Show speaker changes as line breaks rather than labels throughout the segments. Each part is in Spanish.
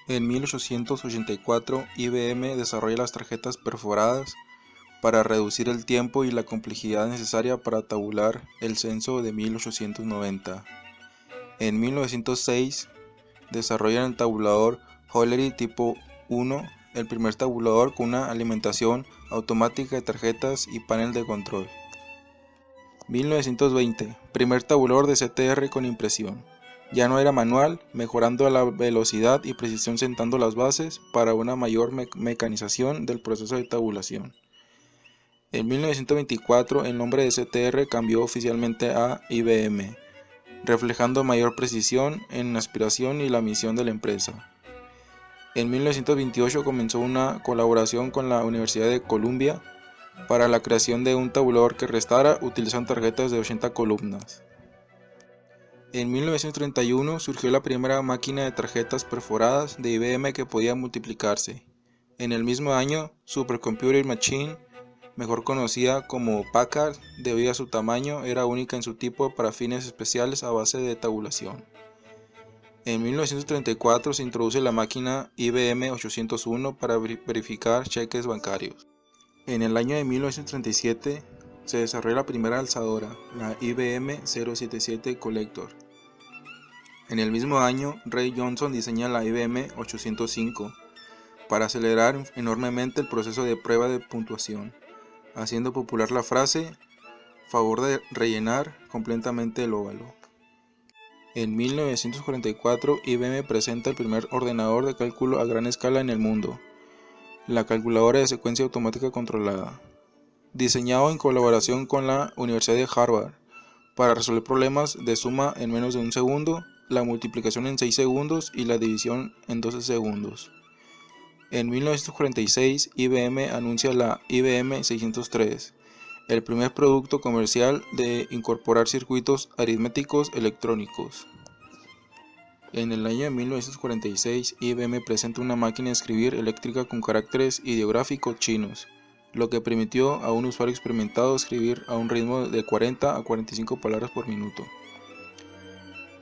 En 1884, IBM desarrolla las tarjetas perforadas para reducir el tiempo y la complejidad necesaria para tabular el censo de 1890. En 1906, desarrollan el tabulador Hollerith tipo 1, el primer tabulador con una alimentación automática de tarjetas y panel de control. 1920, primer tabulador de CTR con impresión. Ya no era manual, mejorando la velocidad y precisión sentando las bases para una mayor mecanización del proceso de tabulación. En 1924 el nombre de CTR cambió oficialmente a IBM, reflejando mayor precisión en la aspiración y la misión de la empresa. En 1928 comenzó una colaboración con la Universidad de Columbia para la creación de un tabulador que restara utilizando tarjetas de 80 columnas. En 1931 surgió la primera máquina de tarjetas perforadas de IBM que podía multiplicarse. En el mismo año, Supercomputer Machine, mejor conocida como Packard debido a su tamaño, era única en su tipo para fines especiales a base de tabulación. En 1934 se introduce la máquina IBM 801 para verificar cheques bancarios. En el año de 1937 se desarrolla la primera alzadora, la IBM 077 Collector. En el mismo año, Ray Johnson diseña la IBM 805 para acelerar enormemente el proceso de prueba de puntuación, haciendo popular la frase "favor de rellenar completamente el óvalo". En 1944, IBM presenta el primer ordenador de cálculo a gran escala en el mundo, la calculadora de secuencia automática controlada, diseñado en colaboración con la Universidad de Harvard para resolver problemas de suma en menos de un segundo, la multiplicación en 6 segundos y la división en 12 segundos. En 1946, IBM anuncia la IBM 603, el primer producto comercial de incorporar circuitos aritméticos electrónicos. En el año de 1946, IBM presenta una máquina de escribir eléctrica con caracteres ideográficos chinos, lo que permitió a un usuario experimentado escribir a un ritmo de 40 a 45 palabras por minuto.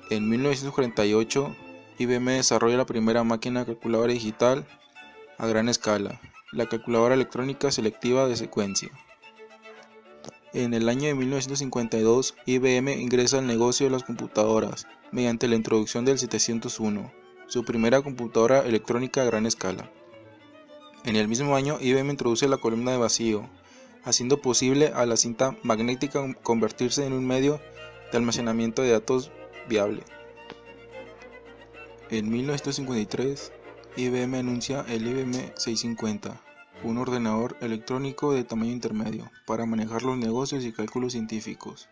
En 1948, IBM desarrolla la primera máquina calculadora digital a gran escala, la calculadora electrónica selectiva de secuencia. En el año de 1952, IBM ingresa al negocio de las computadoras mediante la introducción del 701, su primera computadora electrónica a gran escala. En el mismo año, IBM introduce la columna de vacío, haciendo posible a la cinta magnética convertirse en un medio de almacenamiento de datos viable. En 1953, IBM anuncia el IBM 650, un ordenador electrónico de tamaño intermedio para manejar los negocios y cálculos científicos.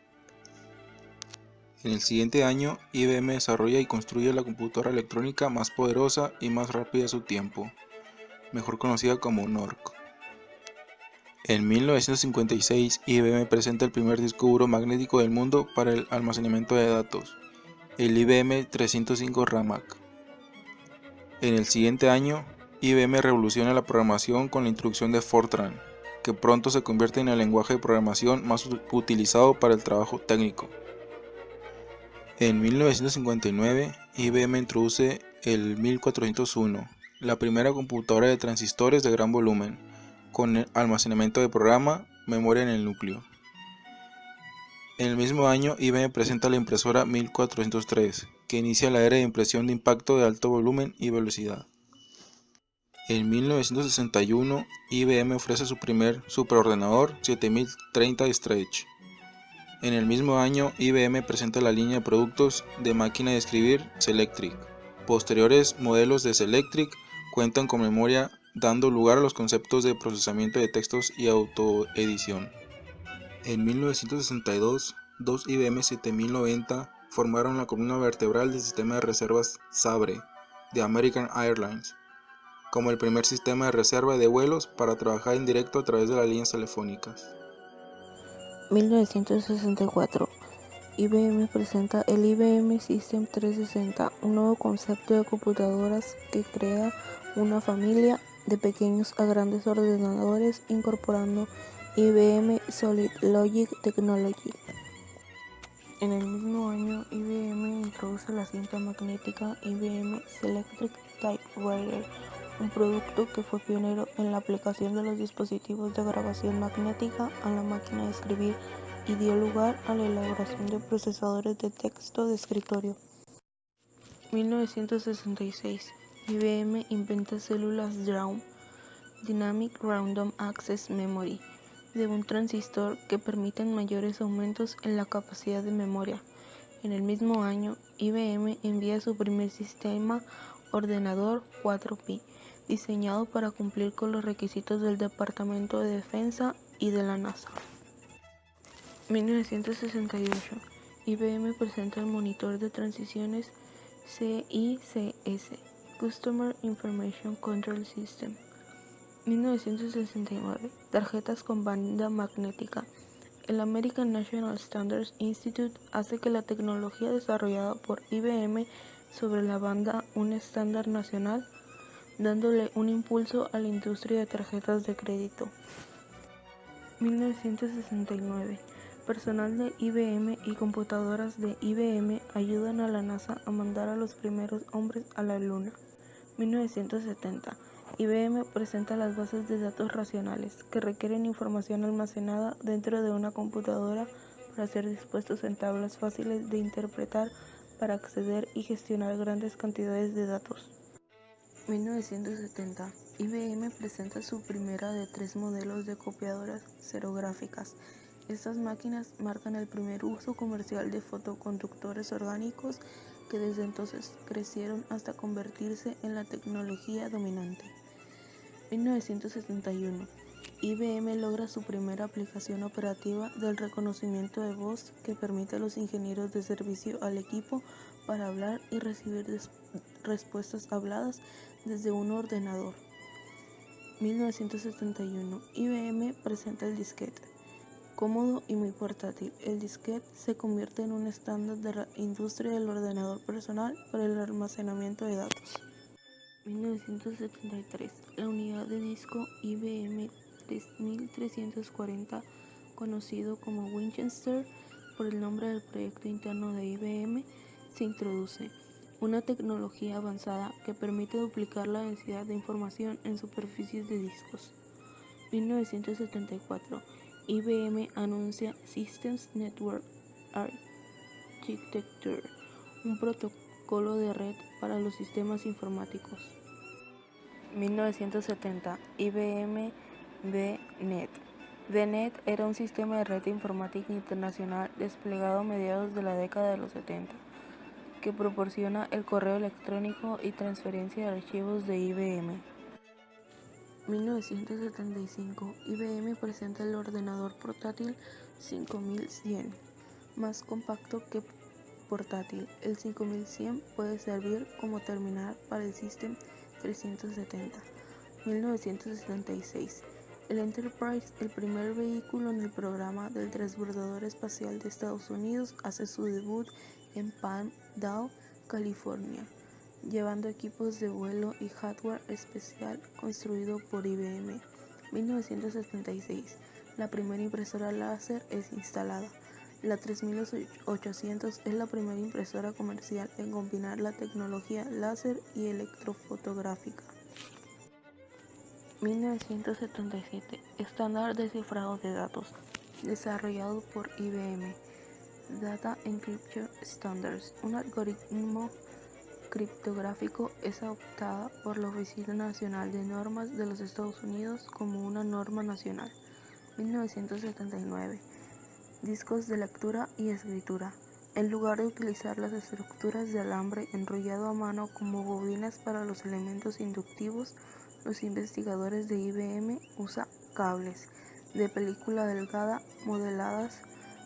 En el siguiente año, IBM desarrolla y construye la computadora electrónica más poderosa y más rápida de su tiempo, mejor conocida como NORC. En 1956, IBM presenta el primer disco duro magnético del mundo para el almacenamiento de datos, el IBM 305 RAMAC. En el siguiente año, IBM revoluciona la programación con la introducción de Fortran, que pronto se convierte en el lenguaje de programación más utilizado para el trabajo técnico. En 1959, IBM introduce el 1401, la primera computadora de transistores de gran volumen, con almacenamiento de programa, memoria en el núcleo. En el mismo año, IBM presenta la impresora 1403, que inicia la era de impresión de impacto de alto volumen y velocidad. En 1961, IBM ofrece su primer superordenador 7030 Stretch. En el mismo año, IBM presenta la línea de productos de máquina de escribir Selectric. Posteriores modelos de Selectric cuentan con memoria, dando lugar a los conceptos de procesamiento de textos y autoedición. En 1962, dos IBM 7090 formaron la columna vertebral del sistema de reservas Sabre de American Airlines, como el primer sistema de reserva de vuelos para trabajar en directo a través de las líneas telefónicas.
1964. IBM presenta el IBM System 360, un nuevo concepto de computadoras que crea una familia de pequeños a grandes ordenadores incorporando IBM Solid Logic Technology. En el mismo año, IBM introduce la cinta magnética IBM Selectric Typewriter, un producto que fue pionero en la aplicación de los dispositivos de grabación magnética a la máquina de escribir y dio lugar a la elaboración de procesadores de texto de escritorio. 1966. IBM inventa células DRAM, Dynamic Random Access Memory, de un transistor que permiten mayores aumentos en la capacidad de memoria. En el mismo año, IBM envía su primer sistema ordenador 4Pi, diseñado para cumplir con los requisitos del Departamento de Defensa y de la NASA. 1968. IBM presenta el monitor de transiciones CICS, Customer Information Control System. 1969. Tarjetas con banda magnética. El American National Standards Institute hace que la tecnología desarrollada por IBM sobre la banda un estándar nacional, dándole un impulso a la industria de tarjetas de crédito. 1969. Personal de IBM y computadoras de IBM ayudan a la NASA a mandar a los primeros hombres a la Luna. 1970. IBM presenta las bases de datos racionales, que requieren información almacenada dentro de una computadora para ser dispuestos en tablas fáciles de interpretar para acceder y gestionar grandes cantidades de datos. 1970. IBM presenta su primera de 3 modelos de copiadoras serográficas. Estas máquinas marcan el primer uso comercial de fotoconductores orgánicos que desde entonces crecieron hasta convertirse en la tecnología dominante. 1971. IBM logra su primera aplicación operativa del reconocimiento de voz que permite a los ingenieros de servicio al equipo para hablar y recibir respuestas habladas desde un ordenador. 1971. IBM presenta el disquete. Cómodo y muy portátil, el disquete se convierte en un estándar de la industria del ordenador personal para el almacenamiento de datos. 1973. La unidad de disco IBM 3340, conocido como Winchester por el nombre del proyecto interno de IBM, se introduce. Una tecnología avanzada que permite duplicar la densidad de información en superficies de discos. 1974. IBM anuncia Systems Network Architecture, un protocolo de red para los sistemas informáticos. 1970. IBM VNet. VNet era un sistema de red informática internacional desplegado a mediados de la década de los 70, que proporciona el correo electrónico y transferencia de archivos de IBM. 1975. IBM presenta el ordenador portátil 5100, más compacto que portátil. El 5100 puede servir como terminal para el System 370. 1976. El Enterprise, el primer vehículo en el programa del transbordador espacial de Estados Unidos, hace su debut en Palmdale, California, llevando equipos de vuelo y hardware especial construido por IBM. 1976. La primera impresora láser es instalada. La 3800 es la primera impresora comercial en combinar la tecnología láser y electrofotográfica. 1977. Estándar de cifrado de datos, desarrollado por IBM. Data Encryption Standards, un algoritmo criptográfico, es adoptada por la Oficina Nacional de Normas de los Estados Unidos como una norma nacional. 1979. Discos de lectura y escritura. En lugar de utilizar las estructuras de alambre enrollado a mano como bobinas para los elementos inductivos, los investigadores de IBM usan cables de película delgada modeladas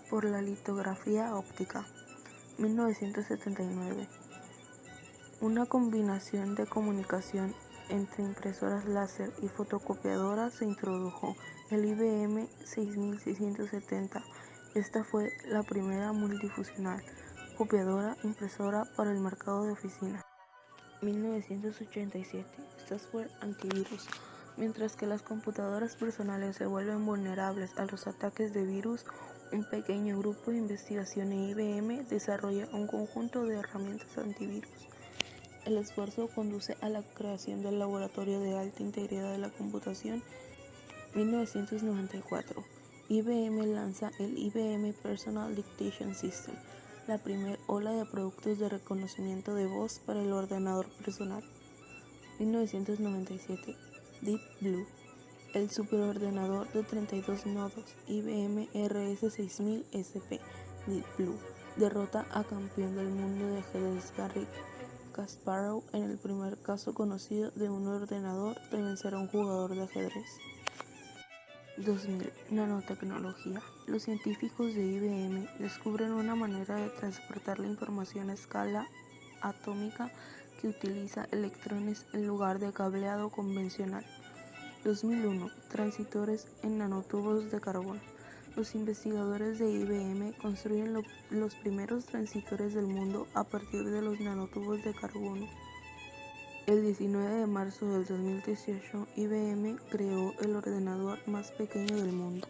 por la litografía óptica. 1979. Una combinación de comunicación entre impresoras láser y fotocopiadoras se introdujo, el IBM 6670. Esta fue la primera multifuncional copiadora impresora para el mercado de oficina. 1987. Software antivirus. Mientras que las computadoras personales se vuelven vulnerables a los ataques de virus, un pequeño grupo de investigación en IBM desarrolla un conjunto de herramientas antivirus. El esfuerzo conduce a la creación del Laboratorio de Alta Integridad de la Computación. 1994. IBM lanza el IBM Personal Dictation System, la primera ola de productos de reconocimiento de voz para el ordenador personal. 1997. Deep Blue, el superordenador de 32 nodos IBM RS6000 SP. Deep Blue derrota a campeón del mundo de ajedrez Garry Kasparov en el primer caso conocido de un ordenador de vencer a un jugador de ajedrez. 2000. Nanotecnología. Los científicos de IBM descubren una manera de transportar la información a escala atómica que utiliza electrones en lugar de cableado convencional. 2001. Transistores en nanotubos de carbón. Los investigadores de IBM construyen los primeros transistores del mundo a partir de los nanotubos de carbono. El 19 de marzo del 2018, IBM creó el ordenador más pequeño del mundo.